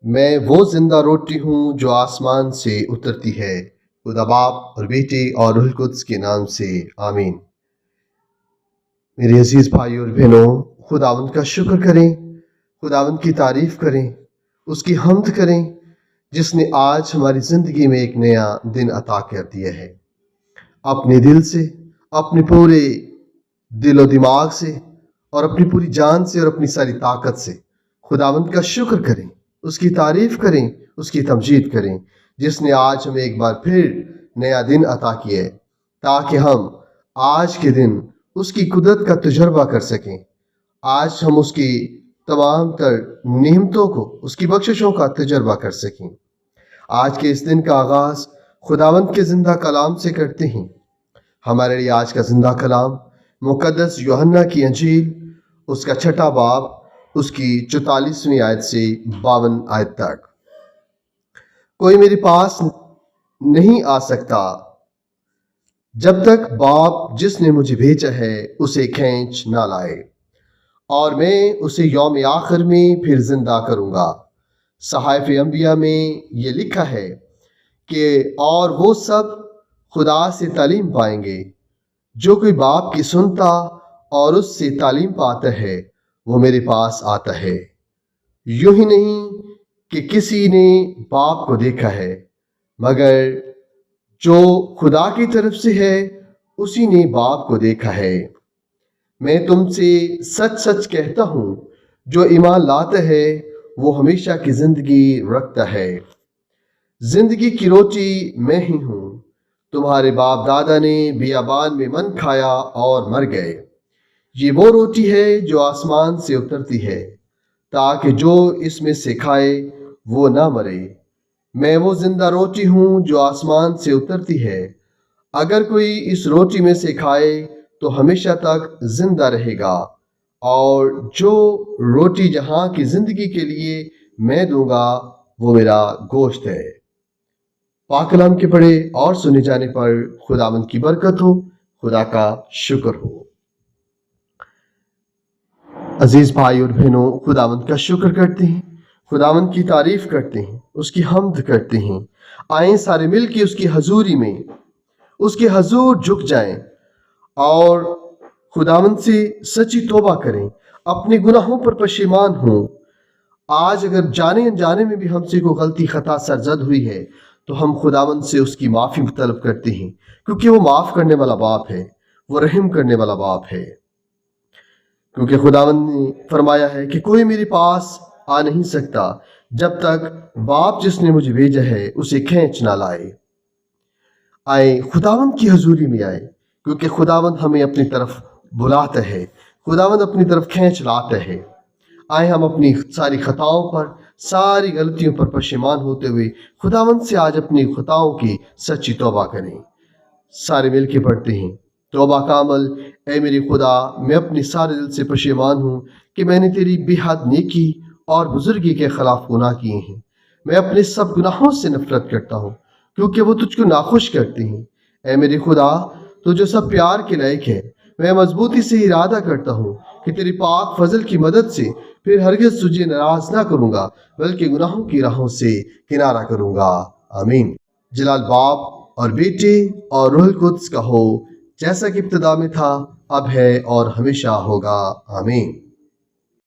میں وہ زندہ روٹی ہوں جو آسمان سے اترتی ہے۔ خدا باپ اور بیٹے اور روح القدس کے نام سے آمین۔ میرے عزیز بھائی اور بہنوں، خداوند کا شکر کریں، خداوند کی تعریف کریں، اس کی حمد کریں جس نے آج ہماری زندگی میں ایک نیا دن عطا کر دیا ہے۔ اپنے دل سے، اپنے پورے دل و دماغ سے اور اپنی پوری جان سے اور اپنی ساری طاقت سے خداوند کا شکر کریں، اس کی تعریف کریں، اس کی تمجید کریں جس نے آج ہمیں ایک بار پھر نیا دن عطا کیا ہے تاکہ ہم آج کے دن اس کی قدرت کا تجربہ کر سکیں۔ آج ہم اس کی تمام تر نعمتوں کو، اس کی بخششوں کا تجربہ کر سکیں۔ آج کے اس دن کا آغاز خداوند کے زندہ کلام سے کرتے ہیں۔ ہمارے لیے آج کا زندہ کلام مقدس یوحنا کی انجیل، اس کا 6واں باب، اس کی 44ویں آیت سے 52 آیت تک۔ کوئی میرے پاس نہیں آ سکتا جب تک باپ جس نے مجھے بھیجا ہے اسے کھینچ نہ لائے، اور میں اسے یوم آخر میں پھر زندہ کروں گا۔ صحائف انبیاء میں یہ لکھا ہے کہ اور وہ سب خدا سے تعلیم پائیں گے، جو کوئی باپ کی سنتا اور اس سے تعلیم پاتا ہے وہ میرے پاس آتا ہے۔ یوں ہی نہیں کہ کسی نے باپ کو دیکھا ہے، مگر جو خدا کی طرف سے ہے اسی نے باپ کو دیکھا ہے۔ میں تم سے سچ سچ کہتا ہوں، جو ایمان لاتا ہے وہ ہمیشہ کی زندگی رکھتا ہے۔ زندگی کی روٹی میں ہی ہوں۔ تمہارے باپ دادا نے بیابان میں من کھایا اور مر گئے۔ یہ وہ روٹی ہے جو آسمان سے اترتی ہے تاکہ جو اس میں سے کھائے وہ نہ مرے۔ میں وہ زندہ روٹی ہوں جو آسمان سے اترتی ہے۔ اگر کوئی اس روٹی میں سے کھائے تو ہمیشہ تک زندہ رہے گا، اور جو روٹی جہاں کی زندگی کے لیے میں دوں گا وہ میرا گوشت ہے۔ پاک کلام کے پڑھے اور سنے جانے پر خداوند کی برکت ہو، خدا کا شکر ہو۔ عزیز بھائی اور بہنوں، خداوند کا شکر کرتے ہیں، خداوند کی تعریف کرتے ہیں، اس کی حمد کرتے ہیں۔ آئیں سارے مل کے اس کی حضوری میں، اس کے حضور جھک جائیں اور خداوند سے سچی توبہ کریں، اپنے گناہوں پر پشیمان ہوں۔ آج اگر جانے انجانے میں بھی ہم سے کوئی غلطی خطا سرزد ہوئی ہے تو ہم خداوند سے اس کی معافی طلب کرتے ہیں، کیونکہ وہ معاف کرنے والا باپ ہے، وہ رحم کرنے والا باپ ہے۔ کیونکہ خداوند نے فرمایا ہے کہ کوئی میرے پاس آ نہیں سکتا جب تک باپ جس نے مجھے بھیجا ہے اسے کھینچ نہ لائے۔ آئیں خداوند کی حضوری میں آئیں، کیونکہ خداوند ہمیں اپنی طرف بلاتا ہے، خداوند اپنی طرف کھینچ لاتا ہے۔ آئیں ہم اپنی ساری خطاؤں پر، ساری غلطیوں پر پشیمان ہوتے ہوئے خداوند سے آج اپنی خطاؤں کی سچی توبہ کریں۔ سارے مل کے پڑھتے ہیں۔ توبہ کا عمل۔ اے میرے خدا، میں اپنے سارے دل سے پشیمان ہوں کہ میں نے تیری بے حد نیکی اور بزرگی کے خلاف گناہ کیے ہیں۔ میں اپنے سب گناہوں سے نفرت کرتا ہوں کیونکہ وہ تجھ کو ناخوش کرتے ہیں۔ اے میرے خدا، تو جو سب پیار کے لائق ہے، میں مضبوطی سے ارادہ کرتا ہوں کہ تیری پاک فضل کی مدد سے پھر ہرگز تجھے ناراض نہ کروں گا، بلکہ گناہوں کی راہوں سے کنارہ کروں گا۔ آمین۔ جلال باپ اور بیٹے اور روح القدس کا ہو، جیسا کہ ابتدا میں تھا، اب ہے اور ہمیشہ ہوگا۔ آمین۔